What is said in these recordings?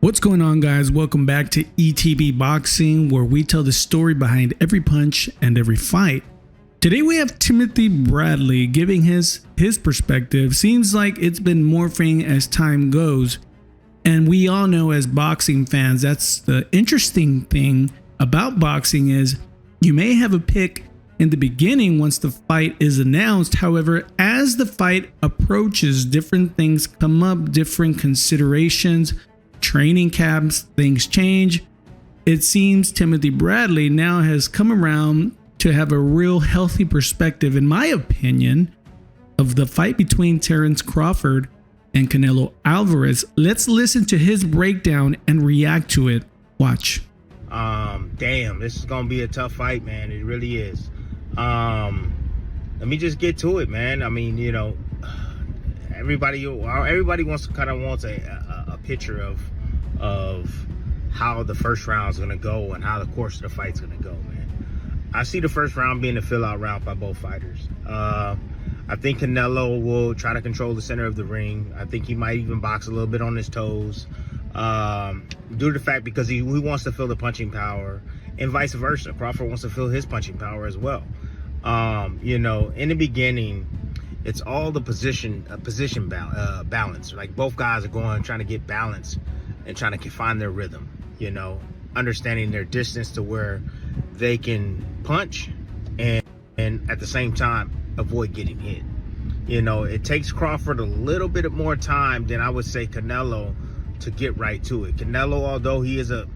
What's going on, guys? Welcome back to ETB Boxing, where we tell the story behind every punch and every fight. Today we have Timothy Bradley giving his perspective. Seems like it's been morphing as time goes, and we all know as boxing fans, that's the interesting thing about boxing is you may have a pick in the beginning once the fight is announced. However, as the fight approaches, different things come up, different considerations, training camps, things change. It seems Timothy Bradley now has come around to have a real healthy perspective, in my opinion, of the fight between Terence Crawford and Canelo Álvarez. Let's listen to his breakdown and react to it. Watch. Damn, this is gonna be a tough fight, man. It really is. Let me just get to it, man. I mean, you know, everybody wants a picture of how the first round is gonna go and how the course of the fight's gonna go, man. I see the first round being a fill-out round by both fighters. I think Canelo will try to control the center of the ring. I think he might even box a little bit on his toes, due to the fact because he wants to feel the punching power, and vice versa. Crawford wants to feel his punching power as well. You know, in the beginning, it's all the position balance. Like both guys are trying to get balance and trying to find their rhythm, you know, understanding their distance to where they can punch and at the same time avoid getting hit. You know, it takes Crawford a little bit more time than I would say Canelo to get right to it. Canelo, although he is a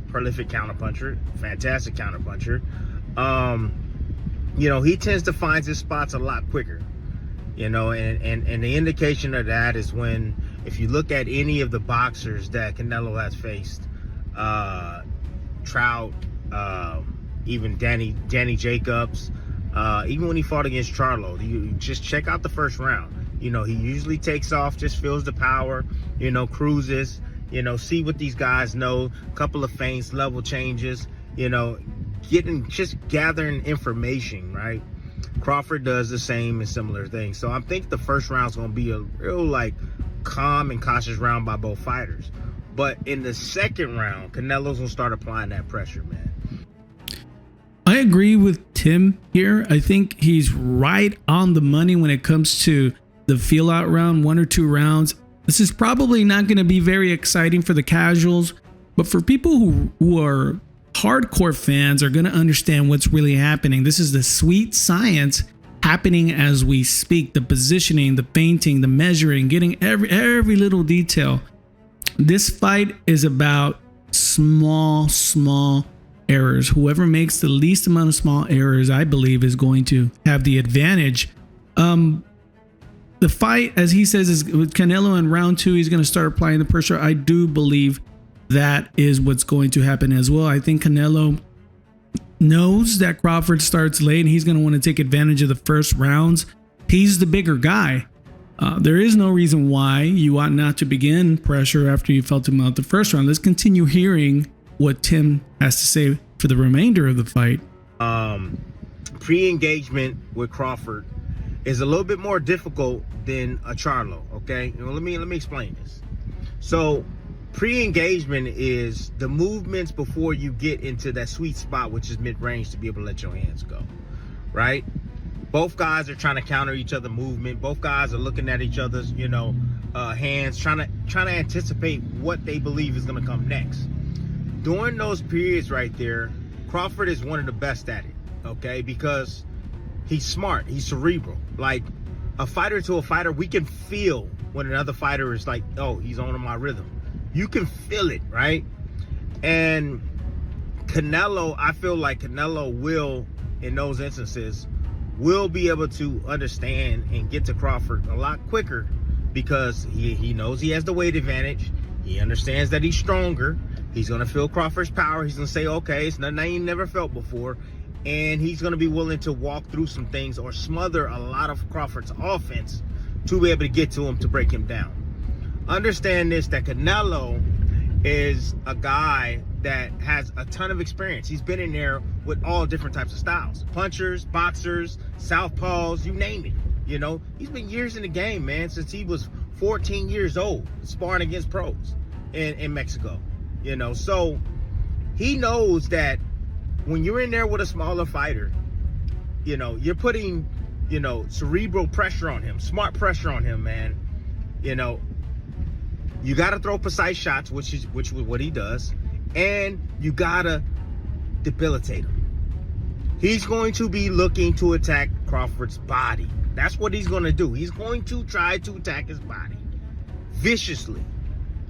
prolific counterpuncher, fantastic counterpuncher, you know, he tends to find his spots a lot quicker, you know, and the indication of that is when, if you look at any of the boxers that Canelo has faced, Trout, even Danny Jacobs, even when he fought against Charlo, you just check out the first round. You know, he usually takes off, just feels the power, you know, cruises, you know, see what these guys know, couple of feints, level changes, you know, just gathering information, right? Crawford does the same and similar things. So I think the first round's going to be a real, like, calm and cautious round by both fighters. But in the second round, Canelo's going to start applying that pressure, man. I agree with Tim here. I think he's right on the money when it comes to the feel-out round, 1 or 2 rounds. This is probably not going to be very exciting for the casuals, but for people who are hardcore fans are going to understand what's really happening. This is the sweet science happening as we speak. The positioning, the feinting, the measuring, getting every little detail. This fight is about small errors. Whoever makes the least amount of small errors, I believe, is going to have the advantage. The fight, as he says, is with Canelo in round 2. He's going to start applying the pressure. I do believe that is what's going to happen as well. I think Canelo knows that Crawford starts late and he's going to want to take advantage of the first rounds. He's the bigger guy. There is no reason why you ought not to begin pressure after you felt him out the first round. Let's continue hearing what Tim has to say for the remainder of the fight. Pre-engagement with Crawford is a little bit more difficult than a Charlo, okay? You know, let me explain this. So pre-engagement is the movements before you get into that sweet spot, which is mid-range, to be able to let your hands go, right? Both guys are trying to counter each other movement. Both guys are looking at each other's, you know, hands, trying to anticipate what they believe is going to come next. During those periods right there, Crawford is one of the best at it, okay? Because he's smart, he's cerebral. Like a fighter to a fighter, we can feel when another fighter is like, oh, he's on my rhythm. You can feel it, right? And Canelo, I feel like Canelo will, in those instances, will be able to understand and get to Crawford a lot quicker because he knows he has the weight advantage. He understands that he's stronger. He's going to feel Crawford's power. He's going to say, okay, it's nothing I ain't never felt before. And he's going to be willing to walk through some things or smother a lot of Crawford's offense to be able to get to him, to break him down. Understand this, that Canelo is a guy that has a ton of experience. He's been in there with all different types of styles. Punchers, boxers, southpaws, you name it. You know, he's been years in the game, man, since he was 14 years old, sparring against pros. in Mexico. You know, so he knows that when you're in there with a smaller fighter, you know, you're putting, you know, cerebral pressure on him, smart pressure on him, man. You know, you got to throw precise shots, which is what he does, and you got to debilitate him. He's going to be looking to attack Crawford's body. That's what he's going to do. He's going to try to attack his body viciously.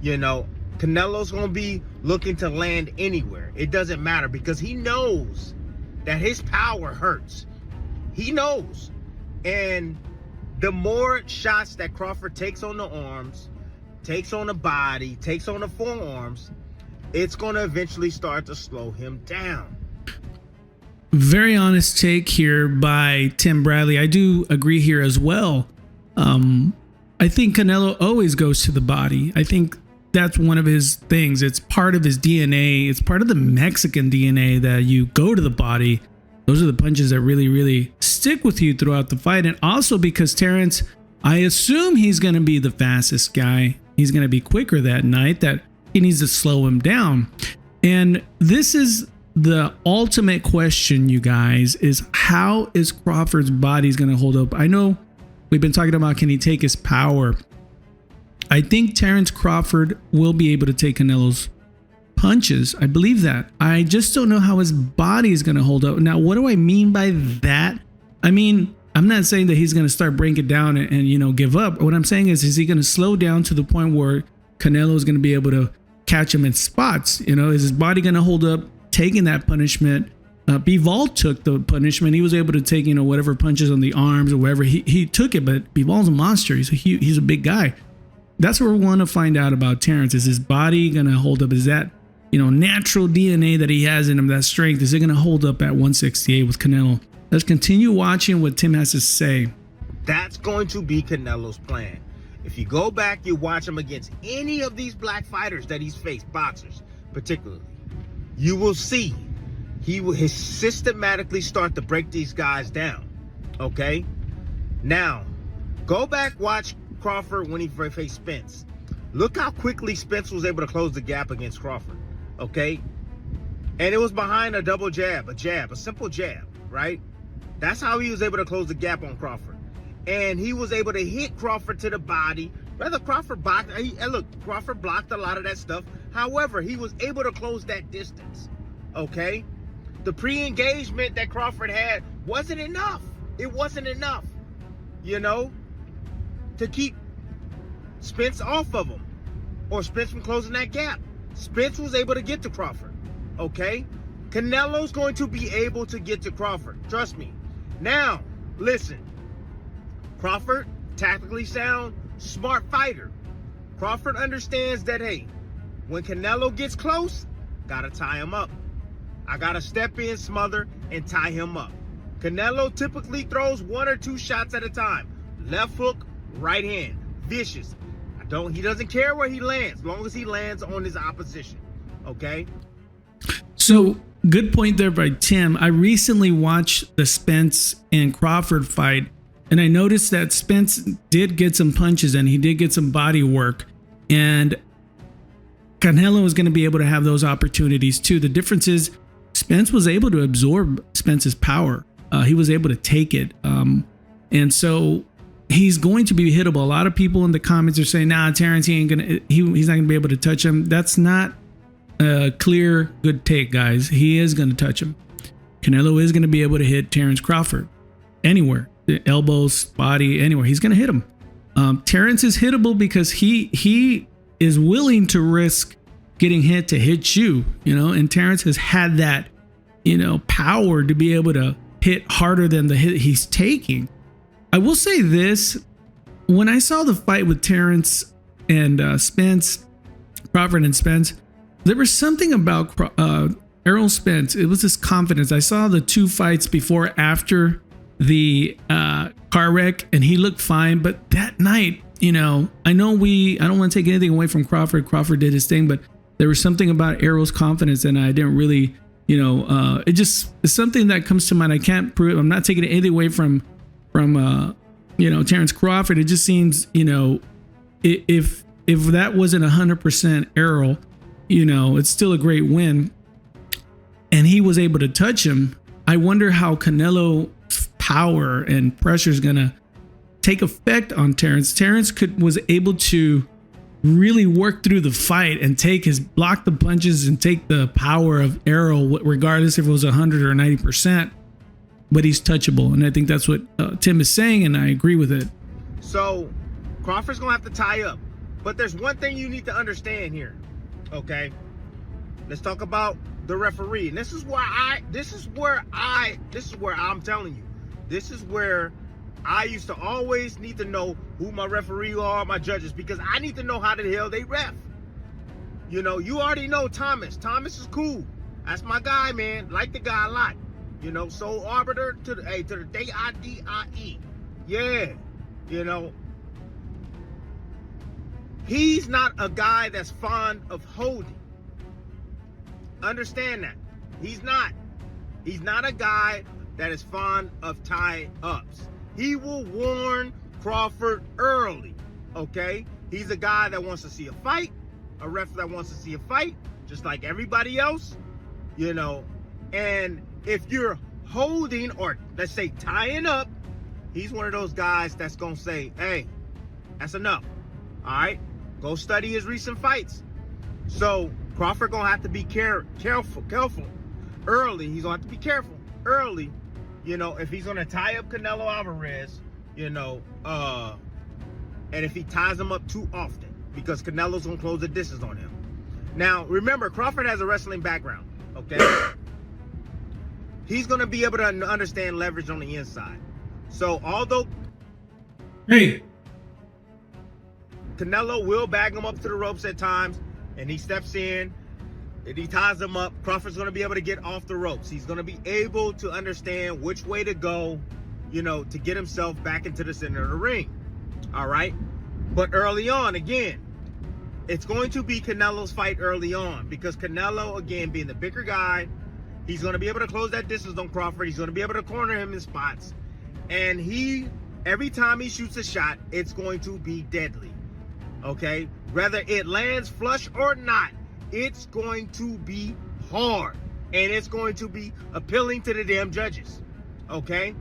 You know, Canelo's going to be looking to land anywhere. It doesn't matter, because he knows that his power hurts. He knows. And the more shots that Crawford takes on the arms, takes on the body, takes on the forearms, it's going to eventually start to slow him down. Very honest take here by Tim Bradley. I do agree here as well. I think Canelo always goes to the body. I think that's one of his things. It's part of his DNA. It's part of the Mexican DNA that you go to the body. Those are the punches that really, really stick with you throughout the fight. And also because Terence, I assume he's going to be the fastest guy. He's going to be quicker that night, that he needs to slow him down. And this is the ultimate question, you guys, is how is Crawford's body going to hold up? I know we've been talking about, can he take his power? I think Terence Crawford will be able to take Canelo's punches. I believe that. I just don't know how his body is going to hold up. Now, what do I mean by that? I mean, I'm not saying that he's going to start breaking it down and you know, give up. What I'm saying is he going to slow down to the point where Canelo is going to be able to catch him in spots? You know, is his body going to hold up taking that punishment? Bivol took the punishment. He was able to take, you know, whatever punches on the arms or whatever. He took it, but Bivol's a monster. He's a big guy. That's what we want to find out about Terence. Is his body going to hold up? Is that, you know, natural DNA that he has in him, that strength, is it going to hold up at 168 with Canelo? Let's continue watching what Tim has to say. That's going to be Canelo's plan. If you go back, you watch him against any of these black fighters that he's faced, boxers particularly, you will see he will systematically start to break these guys down. Okay? Now, go back, watch Crawford when he faced Spence. Look how quickly Spence was able to close the gap against Crawford. Okay? And it was behind a double jab, a simple jab, right? That's how he was able to close the gap on Crawford. And he was able to hit Crawford to the body. Rather, Crawford blocked, Crawford blocked a lot of that stuff. However, he was able to close that distance. Okay? The pre-engagement that Crawford had wasn't enough. It wasn't enough, you know, to keep Spence off of him or Spence from closing that gap. Spence was able to get to Crawford. Okay? Canelo's going to be able to get to Crawford. Trust me. Now, listen. Crawford, tactically sound, smart fighter. Crawford understands that, hey, when Canelo gets close, gotta tie him up. I gotta step in, smother, and tie him up. Canelo typically throws 1 or 2 shots at a time. Left hook, right hand. Vicious. He doesn't care where he lands, as long as he lands on his opposition. Okay? So, good point there by Tim. I recently watched the Spence and Crawford fight, and I noticed that Spence did get some punches and he did get some body work. And Canelo is going to be able to have those opportunities too. The difference is Spence was able to absorb Spence's power. He was able to take it. And so he's going to be hittable. A lot of people in the comments are saying, nah, Terence, he's not going to be able to touch him. That's not a clear, good take, guys. He is going to touch him. Canelo is going to be able to hit Terence Crawford anywhere. The elbows, body, anywhere. He's going to hit him. Terence is hittable because he is willing to risk getting hit to hit you, you know, and Terence has had that, you know, power to be able to hit harder than the hit he's taking. I will say this, when I saw the fight with Terence and Spence, Crawford and Spence, there was something about Errol Spence. It was this confidence. I saw the 2 fights before, after the car wreck, and he looked fine. But that night, you know, I don't want to take anything away from Crawford. Crawford did his thing, but there was something about Errol's confidence, and I didn't really, you know, it's something that comes to mind. I can't prove. I'm not taking anything away from you know, Terence Crawford. It just seems, you know, if if that wasn't 100% Errol, it's still a great win. And he was able to touch him. I wonder how Canelo's power and pressure is going to take effect on Terence. Terence was able to really work through the fight and block the punches and take the power of Errol, regardless if it was 100 or 90%. But he's touchable, and I think that's what Tim is saying, and I agree with it. So Crawford's gonna have to tie up, but there's one thing you need to understand here. Okay, let's talk about the referee, and this is where I'm telling you, this is where I used to always need to know who my referee are, my judges, because I need to know how the hell they ref. You already know Thomas. Thomas is cool. That's my guy, man. Like the guy a lot. Sole arbiter to the D-I-D-I-E. Yeah. He's not a guy that's fond of holding. Understand that. He's not. He's not a guy that is fond of tie-ups. He will warn Crawford early, okay? He's a guy that wants to see a fight, a ref that wants to see a fight, just like everybody else, and if you're holding or, let's say, tying up, he's one of those guys that's going to say, hey, that's enough, all right? Go study his recent fights. So Crawford going to have to be careful early. He's going to have to be careful early. If he's going to tie up Canelo Álvarez, and if he ties him up too often, because Canelo's going to close the distance on him. Now, remember, Crawford has a wrestling background, okay? He's going to be able to understand leverage on the inside. So, although Canelo will bag him up to the ropes at times, and he steps in, and he ties him up, Crawford's going to be able to get off the ropes. He's going to be able to understand which way to go, to get himself back into the center of the ring. All right? But early on, again, it's going to be Canelo's fight early on, because Canelo, again, being the bigger guy, he's going to be able to close that distance on Crawford. He's going to be able to corner him in spots. And every time he shoots a shot, it's going to be deadly. Okay? Whether it lands flush or not, it's going to be hard, and it's going to be appealing to the damn judges, okay?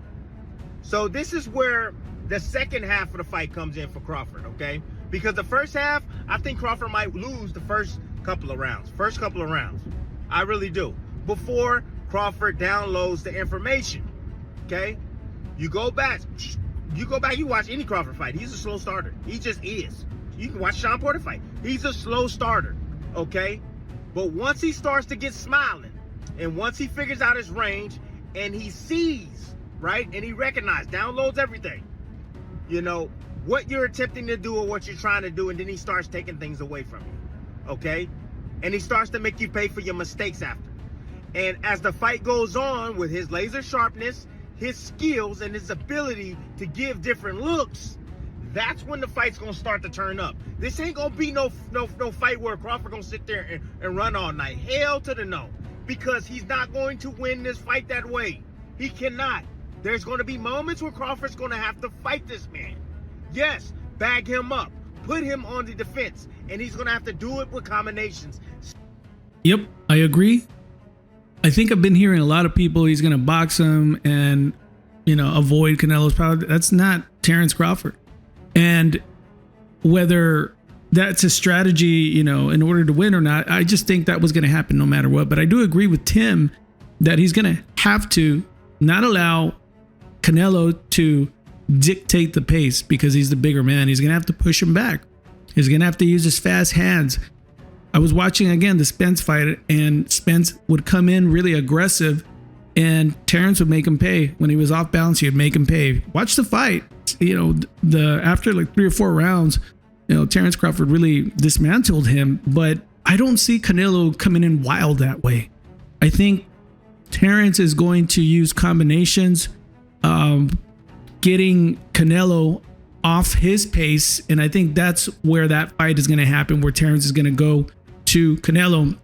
So this is where the second half of the fight comes in for Crawford, okay? Because the first half, I think Crawford might lose the first couple of rounds. I really do. Before Crawford downloads the information, okay? You go back, you watch any Crawford fight. He's a slow starter. He just is. You can watch Sean Porter fight. He's a slow starter. Okay, but once he starts to get smiling, and once he figures out his range, and he sees, right, and he recognizes, downloads everything, what you're attempting to do or what you're trying to do, and then he starts taking things away from you, okay, and he starts to make you pay for your mistakes after. And as the fight goes on, with his laser sharpness, his skills, and his ability to give different looks, that's when the fight's gonna start to turn up. This ain't gonna be no fight where Crawford gonna sit there and run all night. Hell to the no. Because he's not going to win this fight that way. He cannot. There's gonna be moments where Crawford's gonna have to fight this man. Yes, bag him up, put him on the defense, and he's gonna have to do it with combinations. Yep, I agree. I think I've been hearing a lot of people, he's gonna box him and avoid Canelo's power. That's not Terence Crawford. And whether that's a strategy, in order to win or not, I just think that was going to happen no matter what. But I do agree with Tim that he's going to have to not allow Canelo to dictate the pace, because he's the bigger man. He's going to have to push him back. He's going to have to use his fast hands. I was watching, again, the Spence fight, and Spence would come in really aggressive, and Terence would make him pay. When he was off balance, he would make him pay. Watch the fight. After like 3 or 4 rounds, Terence Crawford really dismantled him, but I don't see Canelo coming in wild that way. I think Terence is going to use combinations, getting Canelo off his pace, and I think that's where that fight is going to happen, where Terence is going to go to Canelo.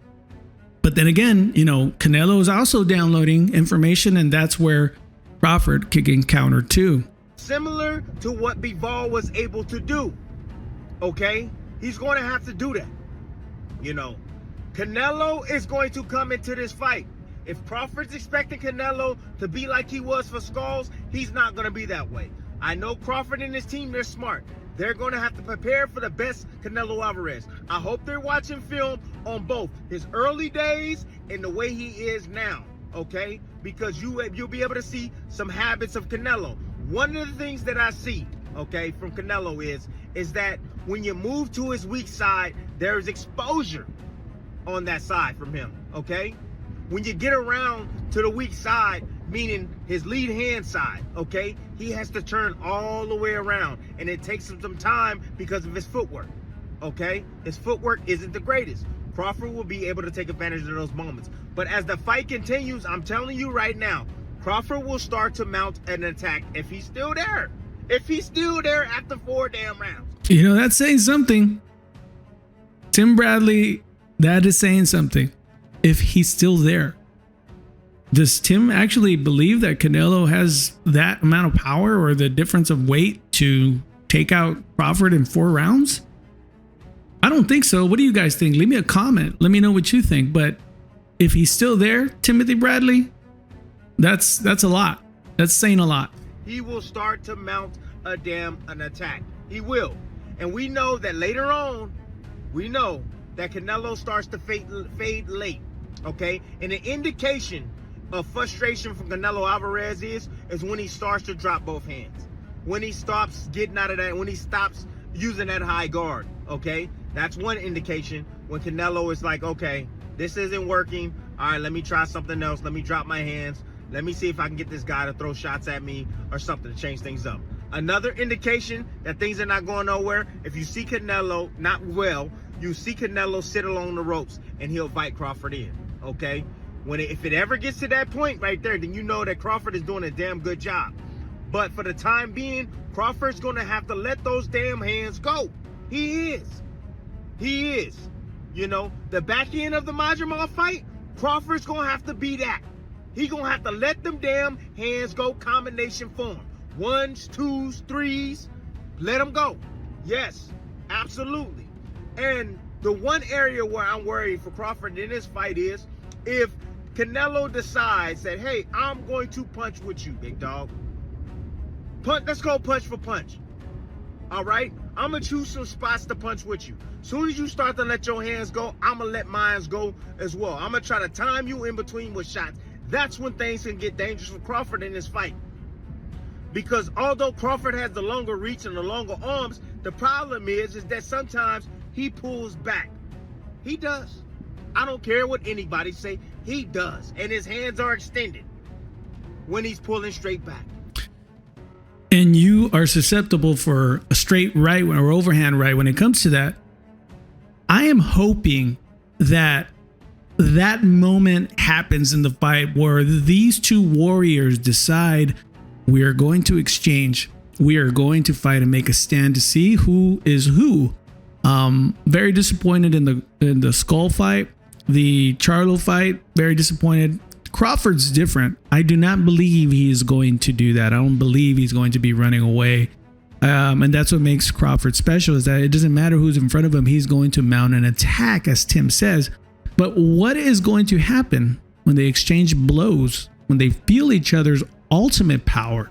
But then again, Canelo is also downloading information, and that's where Crawford can counter too. Similar to what Bivol was able to do, okay? He's going to have to do that. You know, Canelo is going to come into this fight. If Crawford's expecting Canelo to be like he was for Skulls, he's not going to be that way. I know Crawford and his team, they're smart. They're going to have to prepare for the best Canelo Álvarez. I hope they're watching film on both his early days and the way he is now, okay? Because you'll be able to see some habits of Canelo. One of the things that I see, okay, from Canelo is that when you move to his weak side, there's exposure on that side from him, okay? When you get around to the weak side, meaning his lead hand side, okay, he has to turn all the way around, and it takes him some time because of his footwork, okay? His footwork isn't the greatest. Crawford will be able to take advantage of those moments. But as the fight continues, I'm telling you right now, Crawford will start to mount an attack if he's still there. If he's still there after 4 damn rounds. You know, that's saying something. Tim Bradley, that is saying something. If he's still there. Does Tim actually believe that Canelo has that amount of power or the difference of weight to take out Crawford in 4 rounds? I don't think so. What do you guys think? Leave me a comment. Let me know what you think. But if he's still there, Timothy Bradley, that's a lot. That's saying a lot. He will start to mount an attack. He will. And we know that later on, we know that Canelo starts to fade late. Okay? And the indication of frustration from Canelo Álvarez is when he starts to drop both hands. When he stops getting out of that, when he stops using that high guard. Okay? That's one indication when Canelo is like, okay, this isn't working. All right, let me try something else. Let me drop my hands. Let me see if I can get this guy to throw shots at me or something to change things up. Another indication that things are not going nowhere, if you see Canelo not well, you see Canelo sit along the ropes and he'll fight Crawford in, okay? If it ever gets to that point right there, then you know that Crawford is doing a damn good job. But for the time being, Crawford's going to have to let those damn hands go. He is. He is. You know, the back end of the Majamov fight, Crawford's going to have to be that. He going to have to let them damn hands go combination form. 1s, 2s, 3s, let them go. Yes, absolutely. And the one area where I'm worried for Crawford in this fight is if Canelo decides that, hey, I'm going to punch with you, big dog. Let's go punch for punch. All right? I'm going to choose some spots to punch with you. Soon as you start to let your hands go, I'm going to let mine go as well. I'm going to try to time you in between with shots. That's when things can get dangerous for Crawford in this fight. Because although Crawford has the longer reach and the longer arms, the problem is that sometimes he pulls back. He does. I don't care what anybody say. He does. And his hands are extended when he's pulling straight back. And you are susceptible for a straight right or overhand right when it comes to that. I am hoping that that moment happens in the fight where these two warriors decide we are going to exchange. We are going to fight and make a stand to see who is who. Very disappointed in the Skull fight, the Charlo fight. Very disappointed. Crawford's different. I do not believe he is going to do that. I don't believe he's going to be running away. And that's what makes Crawford special, is that it doesn't matter who's in front of him. He's going to mount an attack, as Tim says. But what is going to happen when they exchange blows, when they feel each other's ultimate power?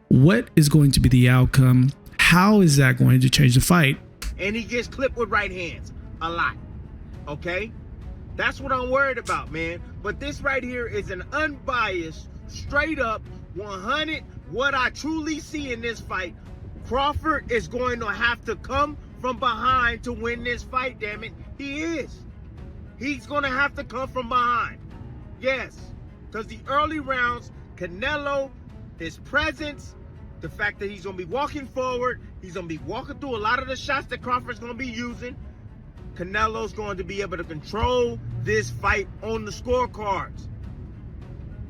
What is going to be the outcome? How is that going to change the fight? And he gets clipped with right hands a lot. Okay? That's what I'm worried about, man. But this right here is an unbiased, straight up, 100, what I truly see in this fight. Crawford is going to have to come from behind to win this fight, damn it. He is. He's going to have to come from behind. Yes. Because the early rounds, Canelo, his presence, the fact that he's going to be walking forward, he's going to be walking through a lot of the shots that Crawford's going to be using. Canelo's going to be able to control this fight on the scorecards.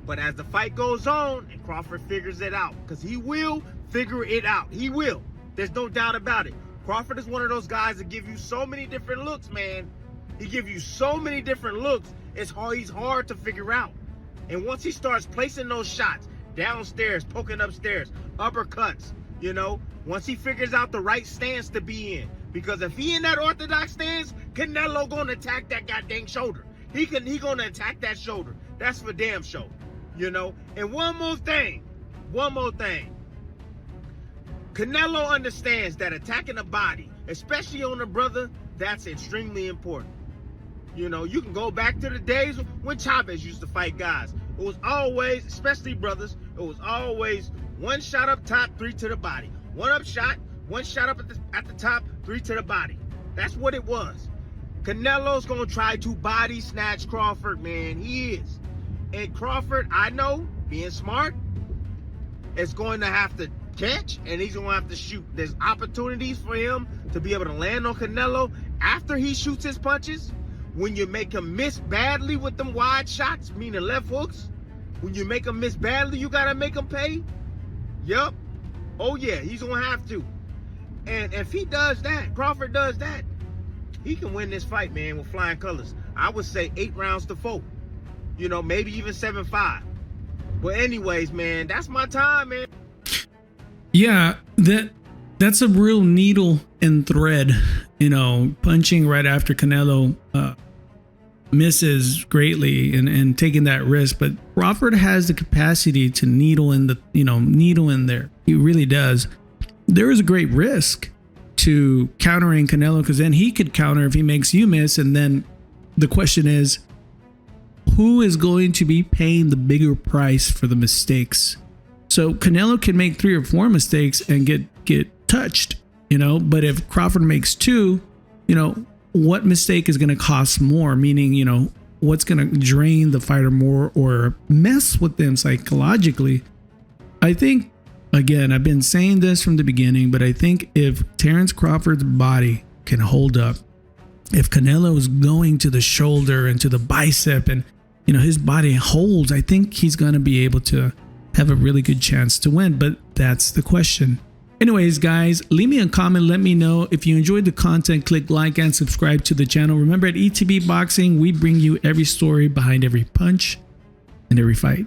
But as the fight goes on, and Crawford figures it out, because he will figure it out. He will. There's no doubt about it. Crawford is one of those guys that give you so many different looks, man. He gives you so many different looks, he's hard to figure out. And once he starts placing those shots, downstairs, poking upstairs, uppercuts, You know, once he figures out the right stance to be in. Because if he in that orthodox stance, Canelo gonna attack that goddamn shoulder. He gonna attack that shoulder. That's for damn sure. You know? And one more thing. Canelo understands that attacking the body, especially on the brother, that's extremely important. You know, you can go back to the days when Chavez used to fight guys. It was always, especially brothers, it was always one shot up top, 3 to the body. One shot up at the top, 3 to the body. That's what it was. Canelo's gonna try to body snatch Crawford, man. He is. And Crawford, I know, being smart, is going to have to catch, and he's gonna have to shoot. There's opportunities for him to be able to land on Canelo after he shoots his punches. When you make him miss badly with them wide shots, meaning left hooks, when you make him miss badly, you gotta make him pay. Yup. Oh yeah, he's gonna have to. And if he does that, Crawford does that, he can win this fight, man, with flying colors. I would say 8 rounds to 4. You know, maybe even 7-5. But anyways, man, that's my time, man. Yeah, that's a real needle and thread, you know, punching right after Canelo misses greatly and taking that risk. But Crawford has the capacity to needle in there. He really does. There is a great risk to countering Canelo, because then he could counter if he makes you miss. And then the question is, who is going to be paying the bigger price for the mistakes? So Canelo can make 3 or 4 mistakes and get touched, you know, but if Crawford makes 2, you know, what mistake is going to cost more? Meaning, you know, what's going to drain the fighter more or mess with them psychologically? I think, again, I've been saying this from the beginning, but I think if Terence Crawford's body can hold up, if Canelo is going to the shoulder and to the bicep and, you know, his body holds, I think he's going to be able to have a really good chance to win. But that's the question. Anyways, guys, leave me a comment. Let me know if you enjoyed the content. Click like and subscribe to the channel. Remember, at ETB Boxing, we bring you every story behind every punch and every fight.